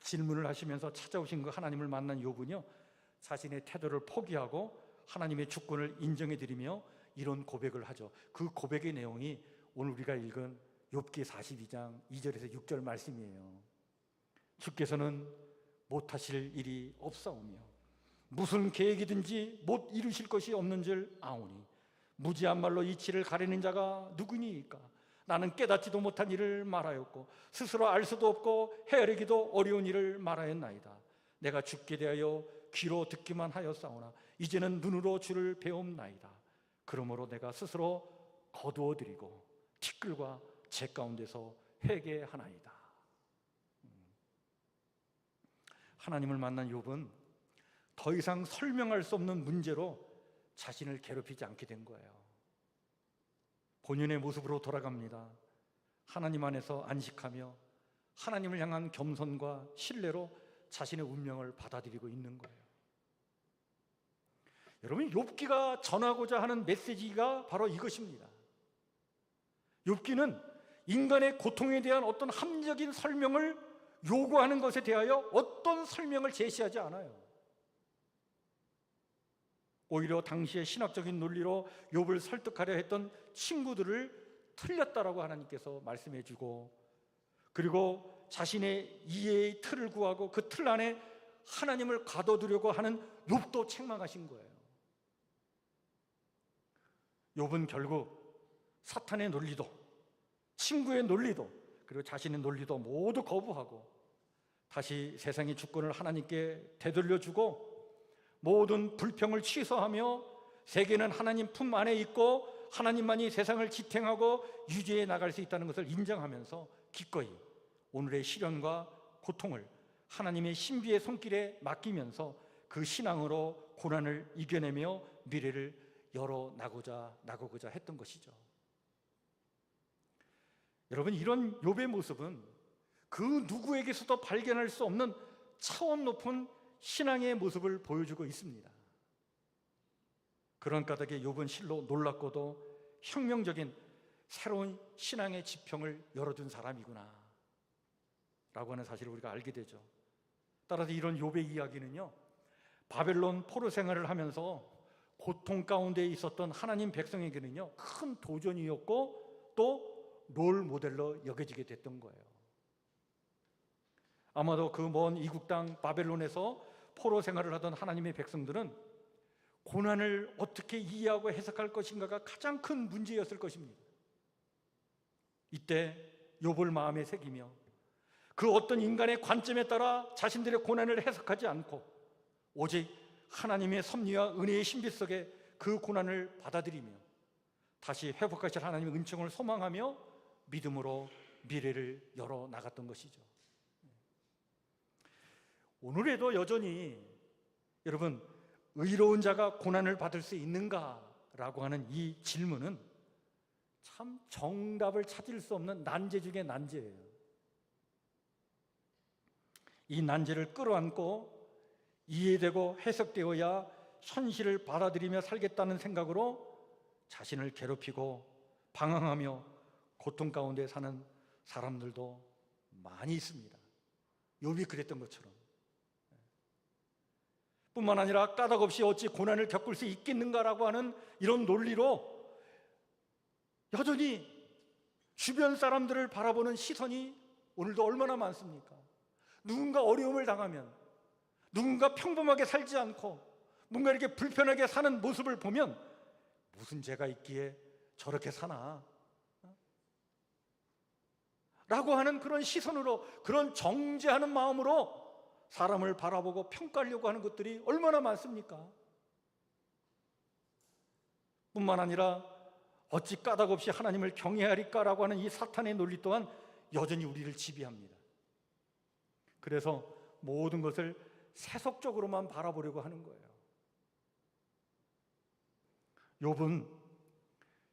질문을 하시면서 찾아오신 그 하나님을 만난 욥은요 자신의 태도를 포기하고 하나님의 주권을 인정해 드리며 이런 고백을 하죠. 그 고백의 내용이 오늘 우리가 읽은 욥기 42장 2절에서 6절 말씀이에요. 주께서는 못하실 일이 없사오며 무슨 계획이든지 못 이루실 것이 없는 줄 아오니 무지한 말로 이치를 가리는 자가 누구니이까? 나는 깨닫지도 못한 일을 말하였고 스스로 알 수도 없고 헤아리기도 어려운 일을 말하였나이다. 내가 죽게 대하여 귀로 듣기만 하였사오나 이제는 눈으로 주를 배움나이다. 그러므로 내가 스스로 거두어드리고 티끌과 재 가운데서 회개하나이다. 하나님을 만난 욥은 더 이상 설명할 수 없는 문제로 자신을 괴롭히지 않게 된 거예요. 본연의 모습으로 돌아갑니다. 하나님 안에서 안식하며 하나님을 향한 겸손과 신뢰로 자신의 운명을 받아들이고 있는 거예요. 여러분, 욥기가 전하고자 하는 메시지가 바로 이것입니다. 욥기는 인간의 고통에 대한 어떤 합리적인 설명을 요구하는 것에 대하여 어떤 설명을 제시하지 않아요. 오히려 당시의 신학적인 논리로 욥을 설득하려 했던 친구들을 틀렸다라고 하나님께서 말씀해 주고, 그리고 자신의 이해의 틀을 구하고 그 틀 안에 하나님을 가둬두려고 하는 욥도 책망하신 거예요. 욥은 결국 사탄의 논리도 친구의 논리도 그리고 자신의 논리도 모두 거부하고 다시 세상의 주권을 하나님께 되돌려주고 모든 불평을 취소하며 세계는 하나님 품 안에 있고 하나님만이 세상을 지탱하고 유지해 나갈 수 있다는 것을 인정하면서 기꺼이 오늘의 시련과 고통을 하나님의 신비의 손길에 맡기면서 그 신앙으로 고난을 이겨내며 미래를 열어나가고자 했던 것이죠. 여러분, 이런 욥의 모습은 그 누구에게서도 발견할 수 없는 차원 높은 신앙의 모습을 보여주고 있습니다. 그런 까닭에 욥은 실로 놀랍고도 혁명적인 새로운 신앙의 지평을 열어준 사람이구나 라고 하는 사실을 우리가 알게 되죠. 따라서 이런 욥의 이야기는요, 바벨론 포로 생활을 하면서 고통 가운데 있었던 하나님 백성에게는요 큰 도전이었고 또 롤 모델로 여겨지게 됐던 거예요. 아마도 그 먼 이국 땅 바벨론에서 포로 생활을 하던 하나님의 백성들은 고난을 어떻게 이해하고 해석할 것인가가 가장 큰 문제였을 것입니다. 이때 욥을 마음에 새기며 그 어떤 인간의 관점에 따라 자신들의 고난을 해석하지 않고 오직 하나님의 섭리와 은혜의 신비 속에 그 고난을 받아들이며 다시 회복하실 하나님의 은총을 소망하며 믿음으로 미래를 열어나갔던 것이죠. 오늘에도 여전히 여러분, 의로운 자가 고난을 받을 수 있는가라고 하는 이 질문은 참 정답을 찾을 수 없는 난제 중에 난제예요. 이 난제를 끌어안고 이해되고 해석되어야 현실을 받아들이며 살겠다는 생각으로 자신을 괴롭히고 방황하며 고통 가운데 사는 사람들도 많이 있습니다. 욥이 그랬던 것처럼. 뿐만 아니라 까닭없이 어찌 고난을 겪을 수 있겠는가라고 하는 이런 논리로 여전히 주변 사람들을 바라보는 시선이 오늘도 얼마나 많습니까? 누군가 어려움을 당하면, 누군가 평범하게 살지 않고 뭔가 이렇게 불편하게 사는 모습을 보면 무슨 죄가 있기에 저렇게 사나? 라고 하는 그런 시선으로, 그런 정죄하는 마음으로 사람을 바라보고 평가하려고 하는 것들이 얼마나 많습니까? 뿐만 아니라 어찌 까닭없이 하나님을 경외하리까라고 하는 이 사탄의 논리 또한 여전히 우리를 지배합니다. 그래서 모든 것을 세속적으로만 바라보려고 하는 거예요. 욥은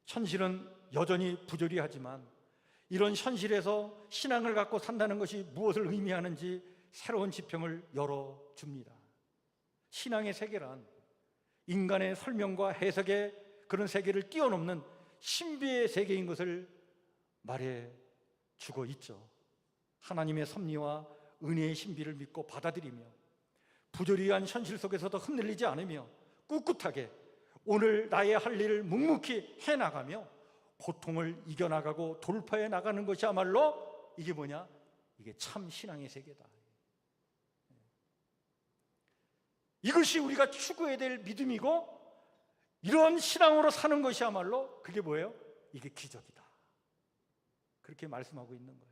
현실은 여전히 부조리하지만 이런 현실에서 신앙을 갖고 산다는 것이 무엇을 의미하는지 새로운 지평을 열어줍니다. 신앙의 세계란 인간의 설명과 해석의 그런 세계를 뛰어넘는 신비의 세계인 것을 말해주고 있죠. 하나님의 섭리와 은혜의 신비를 믿고 받아들이며 부조리한 현실 속에서도 흔들리지 않으며 꿋꿋하게 오늘 나의 할 일을 묵묵히 해나가며 고통을 이겨나가고 돌파해 나가는 것이야말로 이게 뭐냐? 이게 참 신앙의 세계다. 이것이 우리가 추구해야 될 믿음이고 이런 신앙으로 사는 것이야말로 그게 뭐예요? 이게 기적이다. 그렇게 말씀하고 있는 거예요.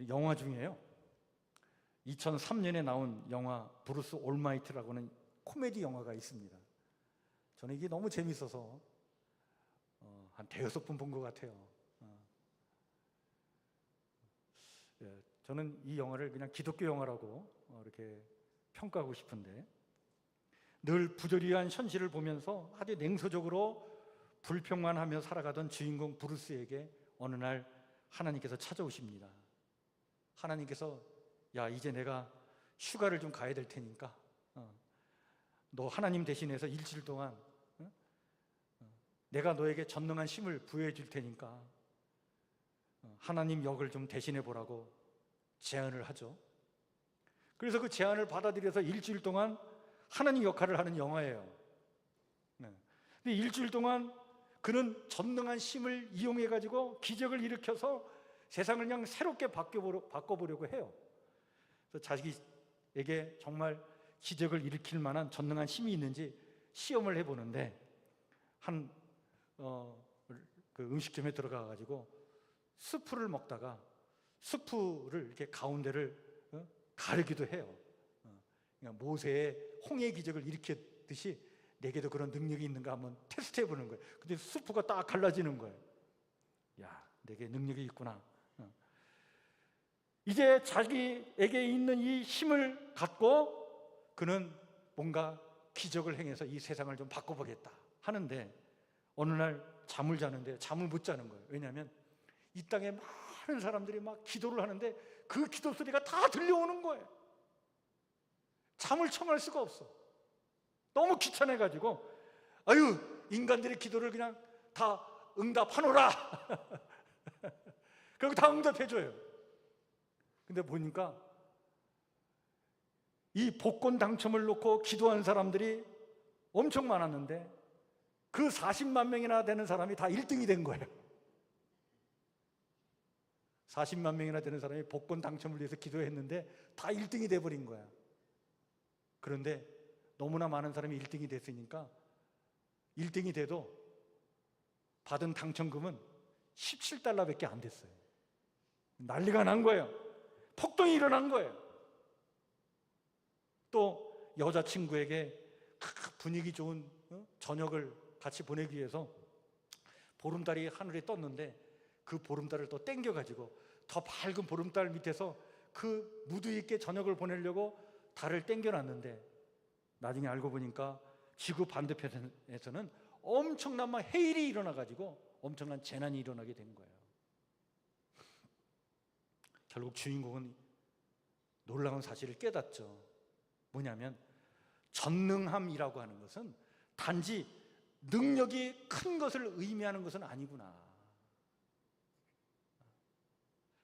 영화 중에요, 2003년에 나온 영화 브루스 올마이트라고 하는 코미디 영화가 있습니다. 저는 이게 너무 재밌어서 한 대여섯 번 본 것 같아요. 저는 이 영화를 그냥 기독교 영화라고 이렇게 평가하고 싶은데, 늘 부조리한 현실을 보면서 아주 냉소적으로 불평만 하며 살아가던 주인공 브루스에게 어느 날 하나님께서 찾아오십니다. 하나님께서 야, 이제 내가 휴가를 좀 가야 될 테니까 너 하나님 대신해서 일주일 동안 내가 너에게 전능한 힘을 부여해 줄 테니까 하나님 역을 좀 대신해 보라고 제안을 하죠. 그래서 그 제안을 받아들여서 일주일 동안 하나님 역할을 하는 영화예요. 근데 일주일 동안 그는 전능한 힘을 이용해 가지고 기적을 일으켜서 세상을 그냥 새롭게 바꿔보려고 해요. 그래서 자기에게 정말 기적을 일으킬 만한 전능한 힘이 있는지 시험을 해보는데 그 음식점에 들어가 가지고 수프를 먹다가 수프를 이렇게 가운데를 가르기도 해요. 그러니까 모세의 홍해 기적을 일으켰듯이 내게도 그런 능력이 있는가 한번 테스트해 보는 거예요. 근데 수프가 딱 갈라지는 거예요. 야, 내게 능력이 있구나. 이제 자기에게 있는 이 힘을 갖고 그는 뭔가 기적을 행해서 이 세상을 좀 바꿔보겠다 하는데, 어느 날 잠을 자는데 잠을 못 자는 거예요. 왜냐하면 이 땅에 많은 사람들이 막 기도를 하는데 그 기도 소리가 다 들려오는 거예요. 잠을 청할 수가 없어. 너무 귀찮아가지고, 아유, 인간들의 기도를 그냥 다 응답하노라. 그리고 다 응답해줘요. 근데 보니까 이 복권 당첨을 놓고 기도한 사람들이 엄청 많았는데 그 40만 명이나 되는 사람이 다 1등이 된 거예요. 40만 명이나 되는 사람이 복권 당첨을 위해서 기도했는데 다 1등이 돼버린 거야. 그런데 너무나 많은 사람이 1등이 됐으니까 1등이 돼도 받은 당첨금은 17달러밖에 안 됐어요. 난리가 난 거예요. 폭동이 일어난 거예요. 또 여자친구에게 분위기 좋은 저녁을 같이 보내기 위해서 보름달이 하늘에 떴는데 그 보름달을 또 땡겨가지고 더 밝은 보름달 밑에서 그 무드 있게 저녁을 보내려고 달을 땡겨놨는데, 나중에 알고 보니까 지구 반대편에서는 엄청난 막 해일이 일어나가지고 엄청난 재난이 일어나게 된 거예요. 결국 주인공은 놀라운 사실을 깨닫죠. 뭐냐면 전능함이라고 하는 것은 단지 능력이 큰 것을 의미하는 것은 아니구나.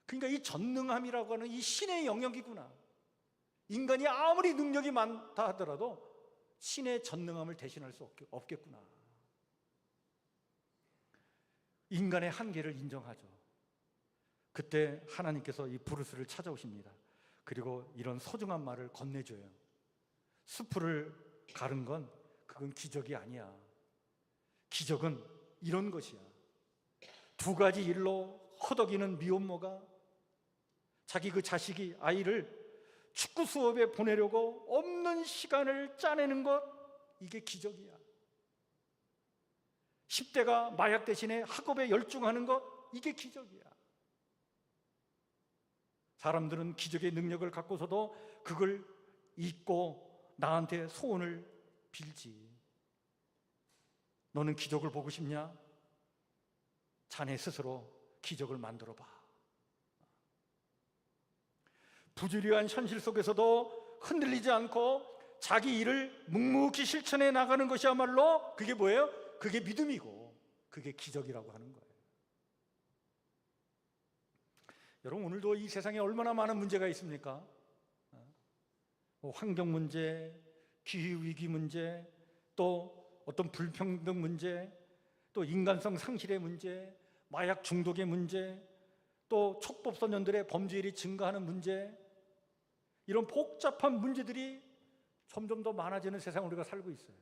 그러니까 이 전능함이라고 하는 이 신의 영역이구나. 인간이 아무리 능력이 많다 하더라도 신의 전능함을 대신할 수 없겠구나. 인간의 한계를 인정하죠. 그때 하나님께서 이 브루스를 찾아오십니다. 그리고 이런 소중한 말을 건네줘요. 수프를 가른 건 그건 기적이 아니야. 기적은 이런 것이야. 2가지 일로 허덕이는 미혼모가 자기 그 자식이 아이를 축구 수업에 보내려고 없는 시간을 짜내는 것, 이게 기적이야. 10대가 마약 대신에 학업에 열중하는 것, 이게 기적이야. 사람들은 기적의 능력을 갖고서도 그걸 잊고 나한테 소원을 빌지. 너는 기적을 보고 싶냐? 자네 스스로 기적을 만들어 봐. 부주의한 현실 속에서도 흔들리지 않고 자기 일을 묵묵히 실천해 나가는 것이야말로 그게 뭐예요? 그게 믿음이고 그게 기적이라고 하는 거예요. 여러분, 오늘도 이 세상에 얼마나 많은 문제가 있습니까? 환경 문제, 기후위기 문제, 또 어떤 불평등 문제, 또 인간성 상실의 문제, 마약 중독의 문제, 또 촉법소년들의 범죄율이 증가하는 문제, 이런 복잡한 문제들이 점점 더 많아지는 세상을 우리가 살고 있어요.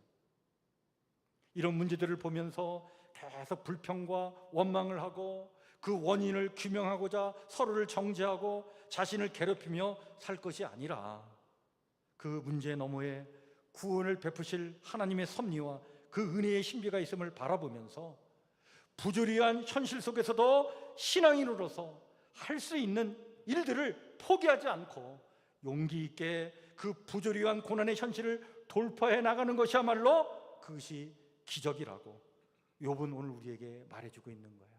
이런 문제들을 보면서 계속 불평과 원망을 하고 그 원인을 규명하고자 서로를 정죄하고 자신을 괴롭히며 살 것이 아니라 그 문제 너머에 구원을 베푸실 하나님의 섭리와 그 은혜의 신비가 있음을 바라보면서 부조리한 현실 속에서도 신앙인으로서 할 수 있는 일들을 포기하지 않고 용기 있게 그 부조리한 고난의 현실을 돌파해 나가는 것이야말로 그것이 기적이라고 욥은 오늘 우리에게 말해주고 있는 거예요.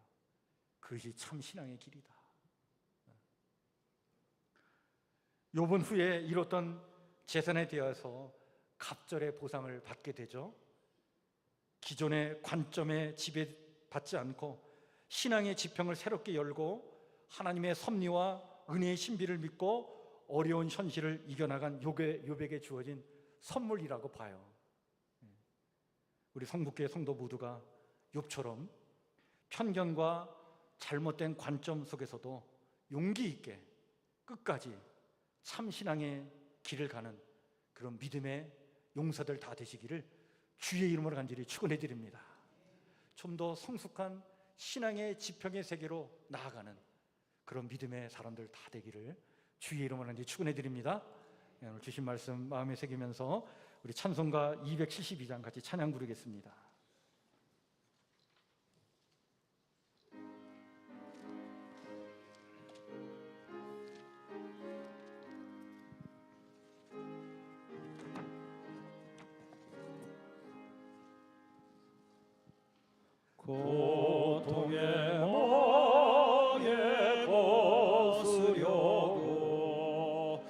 그것이 참 신앙의 길이다. 욥은 후에 이뤘던 재산에 대해서 갑절의 보상을 받게 되죠. 기존의 관점에 지배받지 않고 신앙의 지평을 새롭게 열고 하나님의 섭리와 은혜의 신비를 믿고 어려운 현실을 이겨나간 욥에게 주어진 선물이라고 봐요. 우리 성북교회 성도 모두가 욥처럼 편견과 잘못된 관점 속에서도 용기 있게 끝까지 참 신앙의 길을 가는 그런 믿음의 용사들 다 되시기를 주의 이름으로 간절히 축원해 드립니다. 좀 더 성숙한 신앙의 지평의 세계로 나아가는 그런 믿음의 사람들 다 되기를 주의 이름으로 축원해 드립니다. 오늘 주신 말씀 마음에 새기면서 우리 찬송가 272장 같이 찬양 부르겠습니다. 고통의 멍에 벗으려고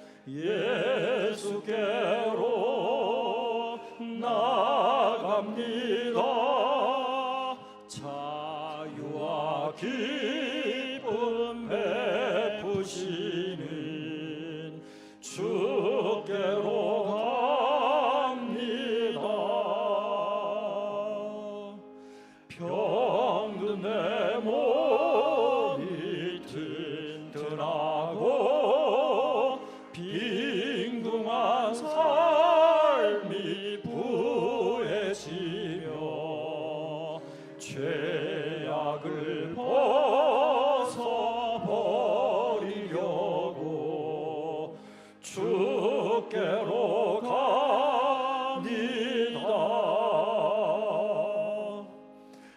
예수께로 나갑니다. 자유와 기쁨 베푸시는 주께로 갑니다. 병든 내 몸이 튼튼하고 빈궁한 삶이 부해지며 죄악을 벗어버리려고 주께로 갑니다.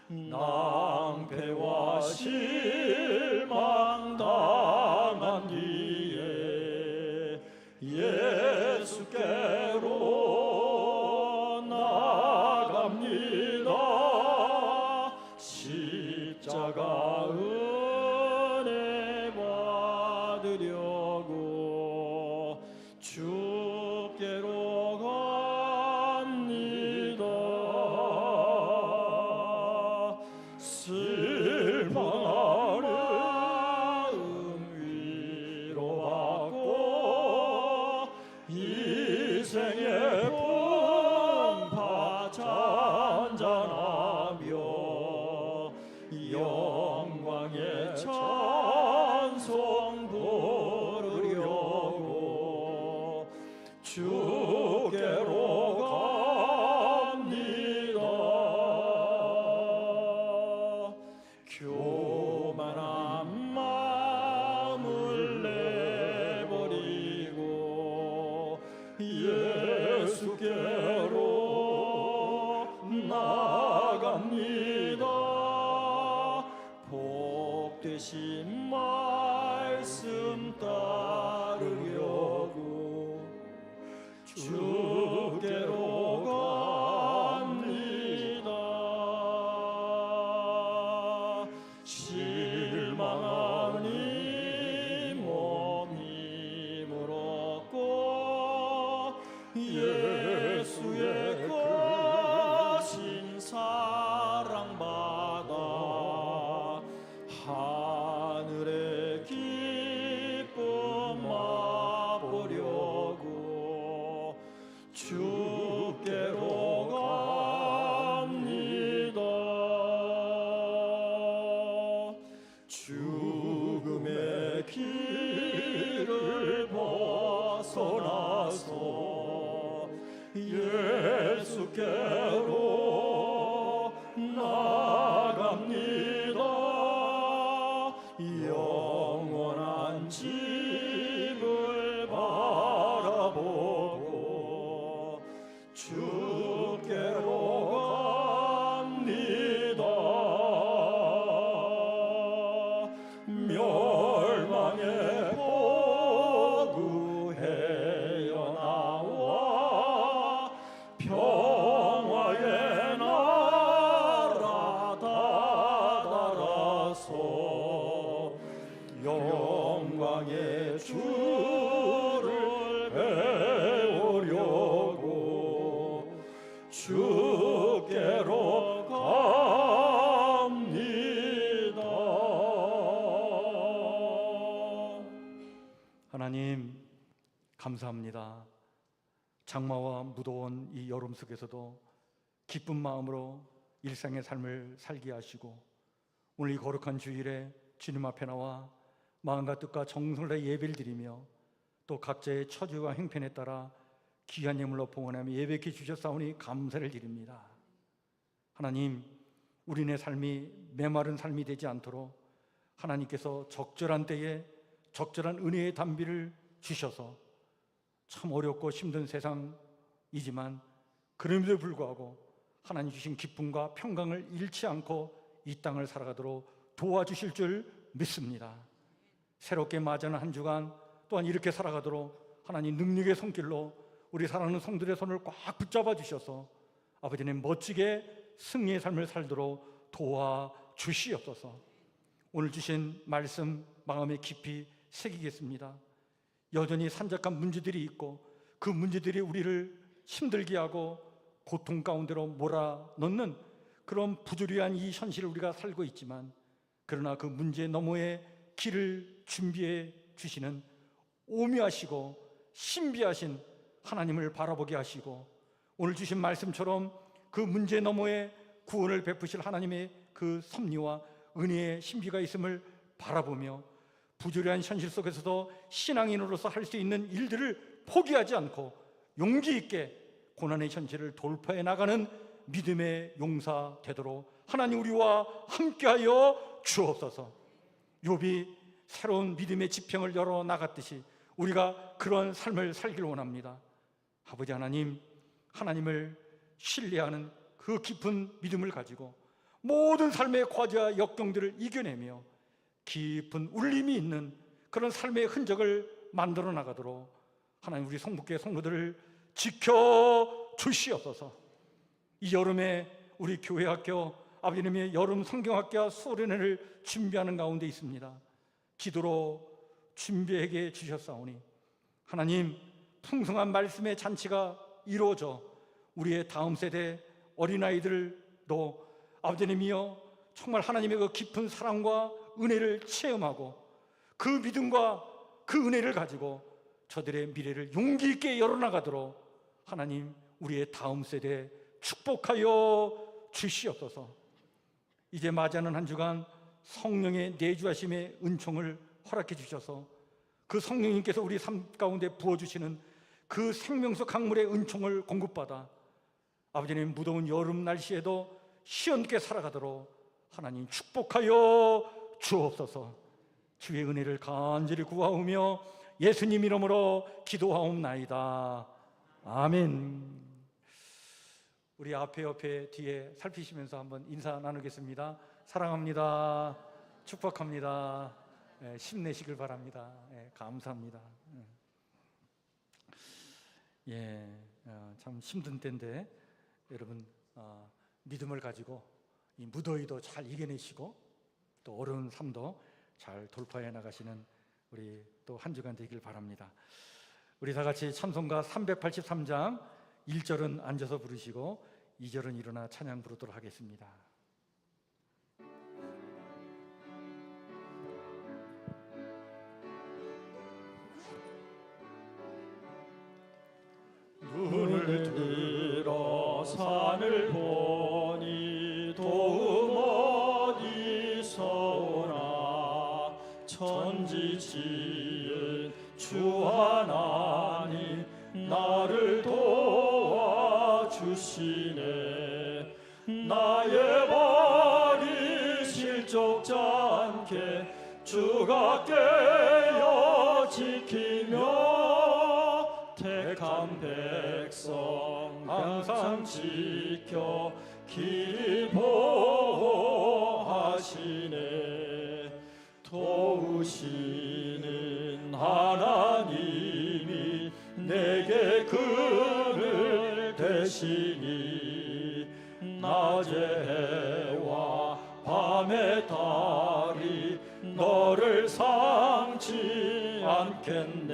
낭패와 실망 당한 뒤에 예수께로 나갑니다. 십자가 은혜 받으려고 주께로 갑니다. 실망한 마음 위로받고 이생의 풍파 잔잔하며 영광의 찬송 부르려고 주께로 갑니다. 교만한 마음을 내버리고 예수께로 나갑니다. 복되신 말씀 따르려고 주께로 갑니다. 실망한 이 몸 힘을 얻고 예수의 크신 사랑받아 하늘의 기쁨 맛보려고 주께로 갑니다. 죽음의 길을 벗어나서 예수께로 나갑니다. 영원한 집을 바라보고 주께로 갑니다. 멸망의 보구해여 나와 평화의 나라 다다라서 영광의 주를 배우려고 주께로 갑니다. 하나님 감사합니다. 장마와 무더운 이 여름 속에서도 기쁜 마음으로 일상의 삶을 살게 하시고 오늘 이 거룩한 주일에 주님 앞에 나와 마음과 뜻과 정성을 다해 예배를 드리며 또 각자의 처지와 형편에 따라 귀한 예물로 봉헌하며 예배케 주셨사오니 감사를 드립니다. 하나님, 우리네 삶이 메마른 삶이 되지 않도록 하나님께서 적절한 때에 적절한 은혜의 단비를 주셔서 참 어렵고 힘든 세상이지만 그럼에도 불구하고 하나님 주신 기쁨과 평강을 잃지 않고 이 땅을 살아가도록 도와주실 줄 믿습니다. 새롭게 맞이하는 한 주간 또한 이렇게 살아가도록 하나님 능력의 손길로 우리 사랑하는 성들의 손을 꽉 붙잡아 주셔서 아버지님 멋지게 승리의 삶을 살도록 도와주시옵소서. 오늘 주신 말씀 마음에 깊이 새기겠습니다. 여전히 산적한 문제들이 있고 그 문제들이 우리를 힘들게 하고 고통 가운데로 몰아넣는 그런 부조리한 이 현실을 우리가 살고 있지만, 그러나 그 문제 너머의 길을 준비해 주시는 오묘하시고 신비하신 하나님을 바라보게 하시고, 오늘 주신 말씀처럼 그 문제 너머에 구원을 베푸실 하나님의 그 섭리와 은혜의 신비가 있음을 바라보며 부조리한 현실 속에서도 신앙인으로서 할 수 있는 일들을 포기하지 않고 용기 있게 고난의 현실을 돌파해 나가는 믿음의 용사 되도록 하나님 우리와 함께하여 주옵소서. 욥이 새로운 믿음의 지평을 열어 나갔듯이 우리가 그런 삶을 살기를 원합니다. 아버지 하나님, 하나님을 신뢰하는 그 깊은 믿음을 가지고 모든 삶의 과제와 역경들을 이겨내며 깊은 울림이 있는 그런 삶의 흔적을 만들어 나가도록 하나님 우리 성북교회 성도들을 지켜 주시옵소서. 이 여름에 우리 교회 학교 아버지님의 여름 성경학교와 수련회를 준비하는 가운데 있습니다. 기도로 준비하게 주셨사오니 하나님 풍성한 말씀의 잔치가 이루어져 우리의 다음 세대 어린아이들도 아버지님이여 정말 하나님의 그 깊은 사랑과 은혜를 체험하고 그 믿음과 그 은혜를 가지고 저들의 미래를 용기 있게 열어나가도록 하나님 우리의 다음 세대에 축복하여 주시옵소서. 이제 맞이하는 한 주간 성령의 내주하심의 은총을 허락해 주셔서 그 성령님께서 우리 삶 가운데 부어주시는 그 생명수 강물의 은총을 공급받아 아버지님 무더운 여름 날씨에도 시원하게 살아가도록 하나님 축복하여 주옵소서. 주의 은혜를 간절히 구하오며 예수님 이름으로 기도하옵나이다. 아멘. 우리 앞에 옆에 뒤에 살피시면서 한번 인사 나누겠습니다. 사랑합니다. 축복합니다. 힘내시길 바랍니다. 감사합니다. 참 힘든 때인데 여러분 믿음을 가지고 이 무더위도 잘 이겨내시고 또 어려운 삶도 잘 돌파해 나가시는 우리 또 한 주간 되길 바랍니다. 우리 다 같이 찬송가 383장 1절은 앉아서 부르시고 2절은 일어나 찬양 부르도록 하겠습니다. 눈을 들어 산을 보니 도움 어디서 오나 천지 지은 주 하나님 나를 도와주시네. 나의 발이 실족지 않게 주가 깨어 지키며 택한 백성 항상 지켜 기뻐하시네. 도우시는 하나님이 내게 그늘 되시니 낮의 해와 밤의 달이 너를 상치 않겠네.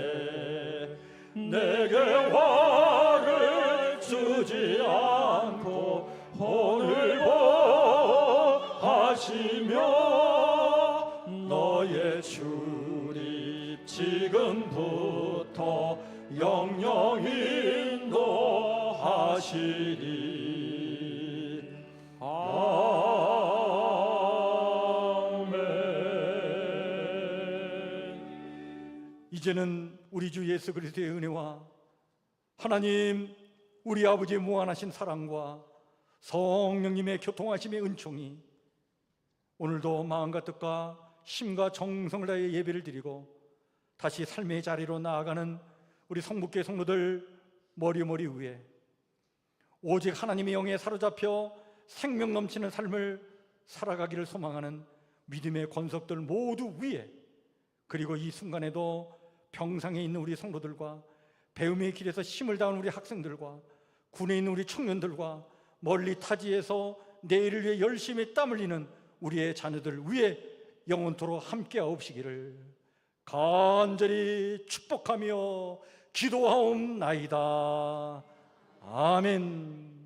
내게 화를 주지 않고 혼을 보하시며 너의 출입 지금부터 영영 인도하시리. 아멘. 이제는 우리 주 예수 그리스도의 은혜와 하나님 우리 아버지의 무한하신 사랑과 성령님의 교통하심의 은총이 오늘도 마음과 뜻과 힘과 정성을 다해 예배를 드리고 다시 삶의 자리로 나아가는 우리 성북교회 성도들 머리 위에 오직 하나님의 영에 사로잡혀 생명 넘치는 삶을 살아가기를 소망하는 믿음의 권속들 모두 위에, 그리고 이 순간에도 병상에 있는 우리 성도들과 배움의 길에서 힘을 다한 우리 학생들과 군에 있는 우리 청년들과 멀리 타지에서 내일을 위해 열심히 땀 흘리는 우리의 자녀들 위에 영원토록 함께하옵시기를 간절히 축복하며 기도하옵나이다. 아멘.